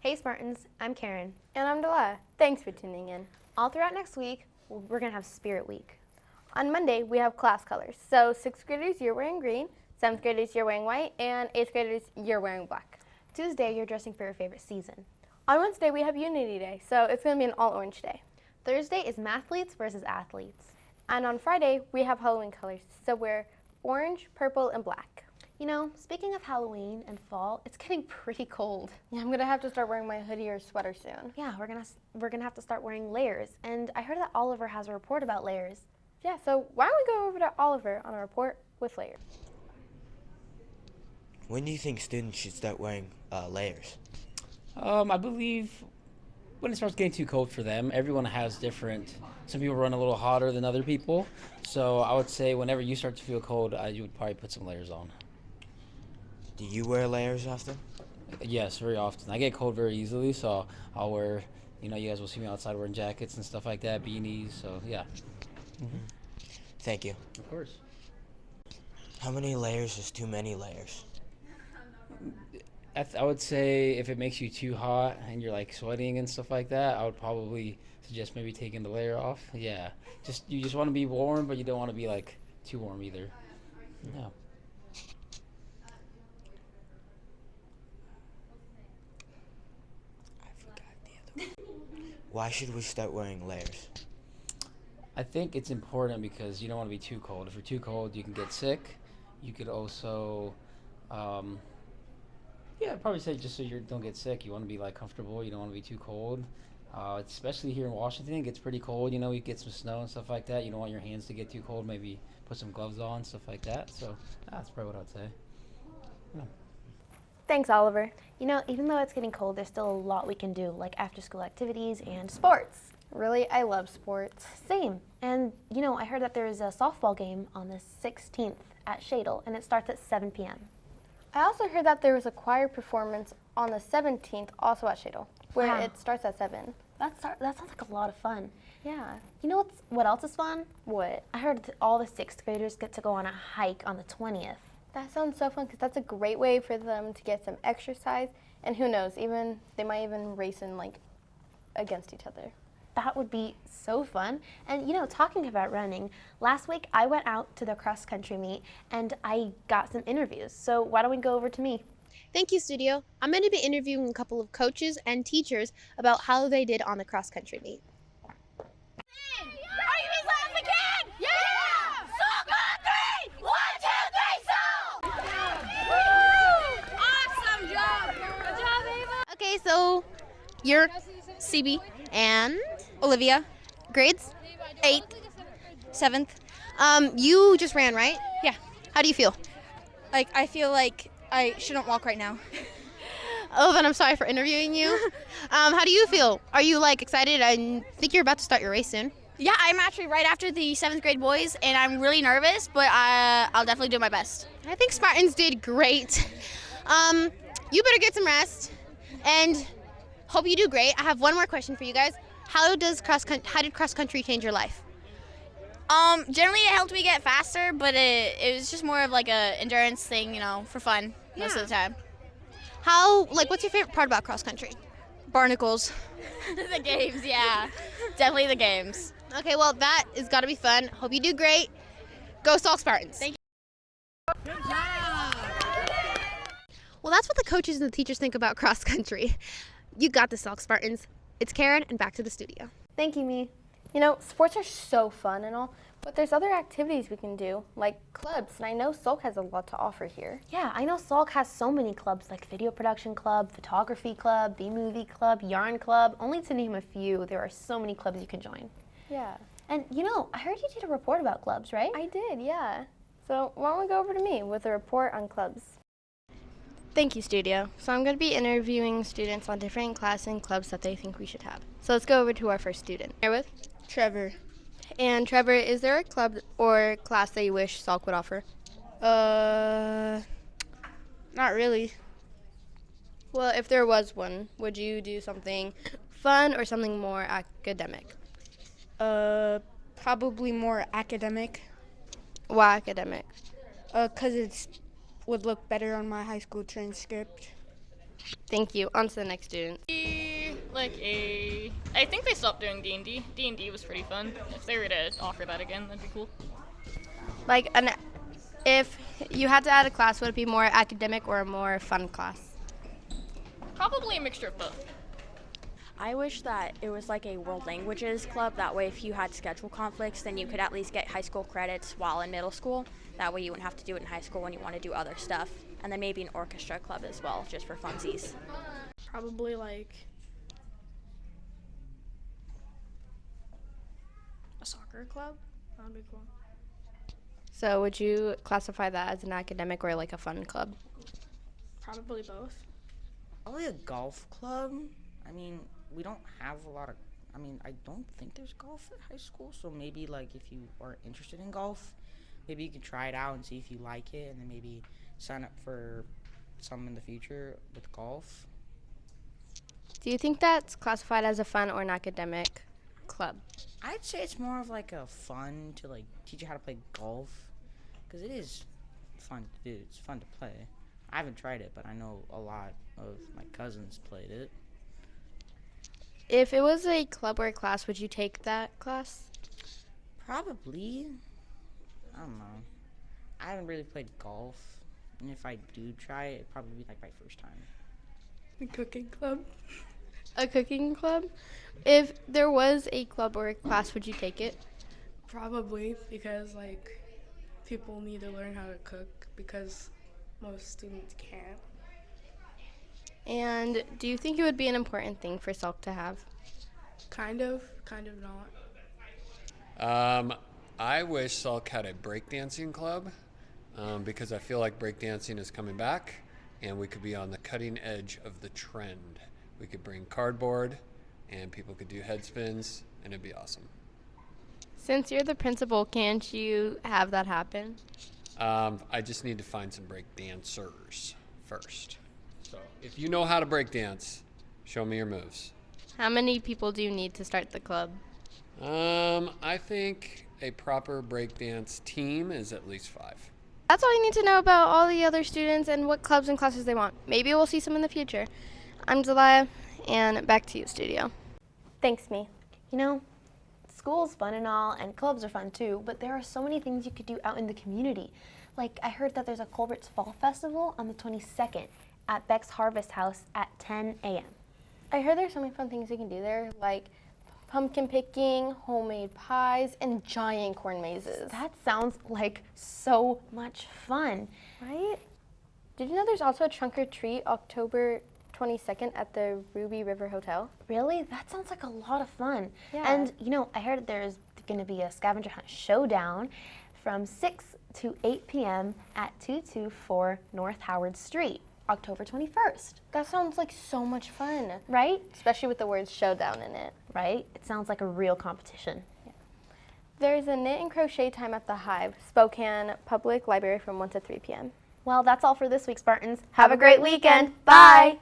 Hey Spartans, I'm Karen. And I'm Delilah. Thanks for tuning in. All throughout next week, we're going to have Spirit Week. On Monday, we have class colors. So 6th graders, you're wearing green, 7th graders, you're wearing white, and 8th graders, you're wearing black. Tuesday, you're dressing for your favorite season. On Wednesday, we have Unity Day, so it's going to be an all-orange day. Thursday is mathletes versus athletes. And on Friday, we have Halloween colors, so we're orange, purple, and black. You know, speaking of Halloween and fall, it's getting pretty cold. Yeah, I'm going to have to start wearing my hoodie or sweater soon. Yeah, we're gonna have to start wearing layers. And I heard that Oliver has a report about layers. Yeah, so why don't we go over to Oliver on a report with layers? When do you think students should start wearing layers? I believe when it starts getting too cold for them. Everyone has different. Some people run a little hotter than other people. So I would say whenever you start to feel cold, you would probably put some layers on. Do you wear layers often? Yes, very often. I get cold very easily, so I'll wear, you guys will see me outside wearing jackets and stuff like that, beanies, so yeah. Thank you. Of course. How many layers is too many layers? I would say if it makes you too hot and you're like sweating and stuff like that, I would probably suggest maybe taking the layer off. Yeah, you just want to be warm, but you don't want to be like too warm either. Yeah. Why should we start wearing layers? I think it's important because you don't want to be too cold. If you're too cold, you can get sick. You could also, I'd probably say just so you don't get sick, you want to be like comfortable. You don't want to be too cold. Especially here in Washington, it gets pretty cold. You get some snow and stuff like that. You don't want your hands to get too cold. Maybe put some gloves on, stuff like that. So that's probably what I'd say. Yeah. Thanks, Oliver. You know, even though it's getting cold, there's still a lot we can do, like after-school activities and sports. Really, I love sports. Same. And, I heard that there's a softball game on the 16th at Shadle, and it starts at 7 p.m. I also heard that there was a choir performance on the 17th, also at Shadle, where Wow. it starts at 7. That sounds like a lot of fun. Yeah. You know what else is fun? What? I heard that all the 6th graders get to go on a hike on the 20th. That sounds so fun because that's a great way for them to get some exercise, and who knows, they might even race in against each other. That would be so fun. And talking about running, last week I went out to the cross country meet and I got some interviews. So why don't we go over to me? Thank you, Studio. I'm going to be interviewing a couple of coaches and teachers about how they did on the cross country meet. Okay, so you're CB and Olivia, grades 8th, 7th. You just ran, right? Yeah. How do you feel? I feel like I shouldn't walk right now. Oh, then I'm sorry for interviewing you. How do you feel? Are you excited? I think you're about to start your race soon. Yeah, I'm actually right after the 7th grade boys, and I'm really nervous, but I'll definitely do my best. I think Spartans did great. You better get some rest, and hope you do great. I have one more question for you guys. How did cross country change your life? Generally it helped me get faster, but it was just more of a endurance thing, for fun most of the time. What's your favorite part about cross country? Barnacles. The games, yeah. Definitely the games. Okay, well, that has got to be fun. Hope you do great. Go Sauk Spartans. Thank you. Good job. Well, that's what the coaches and the teachers think about cross country. You got the Sauk Spartans. It's Karen, and back to the studio. Thank you, Me. Sports are so fun and all, but there's other activities we can do, like clubs, and I know Salk has a lot to offer here. Yeah, I know Salk has so many clubs like Video Production Club, Photography Club, B-Movie Club, Yarn Club, only to name a few. There are so many clubs you can join. Yeah. And I heard you did a report about clubs, right? I did, yeah. So why don't we go over to me with a report on clubs? Thank you, Studio. So I'm going to be interviewing students on different classes and clubs that they think we should have. So let's go over to our first student. Here with Trevor. And Trevor, is there a club or class that you wish Salk would offer? Not really. Well, if there was one, would you do something fun or something more academic? Probably more academic. Why academic? 'Cause it would look better on my high school transcript. Thank you. On to the next student. I think they stopped doing D&D. D&D was pretty fun. If they were to offer that again, that'd be cool. If you had to add a class, would it be more academic or a more fun class? Probably a mixture of both. I wish that it was like a world languages club. That way, if you had schedule conflicts, then you could at least get high school credits while in middle school. That way you wouldn't have to do it in high school when you want to do other stuff. And then maybe an orchestra club as well, just for funsies. Probably like a soccer club. That would be cool. So would you classify that as an academic or like a fun club? Probably both. Probably a golf club. I mean, we don't have a lot of, I don't think there's golf at high school, so maybe like if you are interested in golf, maybe you can try it out and see if you like it, and then maybe sign up for some in the future with golf. Do you think that's classified as a fun or an academic club? I'd say it's more of like a fun to like teach you how to play golf, because it is fun to do. It's fun to play. I haven't tried it, but I know a lot of my cousins played it. If it was a club or a class, would you take that class? Probably. I don't know. I haven't really played golf, and if I do try it, it'd probably be like my first time. A cooking club. A cooking club? If there was a club or a class, would you take it? Probably, because like people need to learn how to cook because most students can't. And do you think it would be an important thing for Salk to have? Kind of not. I wish Salk had a breakdancing club because I feel like breakdancing is coming back and we could be on the cutting edge of the trend. We could bring cardboard and people could do head spins and it'd be awesome. Since you're the principal, can't you have that happen? I just need to find some breakdancers first. So if you know how to breakdance, show me your moves. How many people do you need to start the club? I think a proper breakdance team is at least 5. That's all you need to know about all the other students and what clubs and classes they want. Maybe we'll see some in the future. I'm Delia, and back to you, studio. Thanks, me. You know, school's fun and all, and clubs are fun too, but there are so many things you could do out in the community. Like, I heard that there's a Culver's Fall Festival on the 22nd at Beck's Harvest House at 10 a.m. I heard there's so many fun things you can do there, like pumpkin picking, homemade pies, and giant corn mazes. That sounds like so much fun. Right? Did you know there's also a trunk or treat October 22nd at the Ruby River Hotel? Really? That sounds like a lot of fun. Yeah. And, you know, I heard there's going to be a scavenger hunt showdown from 6 to 8 p.m. at 224 North Howard Street, October 21st. That sounds like so much fun. Right? Especially with the word showdown in it. Right? It sounds like a real competition. Yeah. There's a knit and crochet time at the Hive, Spokane Public Library from 1 to 3 p.m. Well, that's all for this week, Spartans. Have a great weekend. Bye.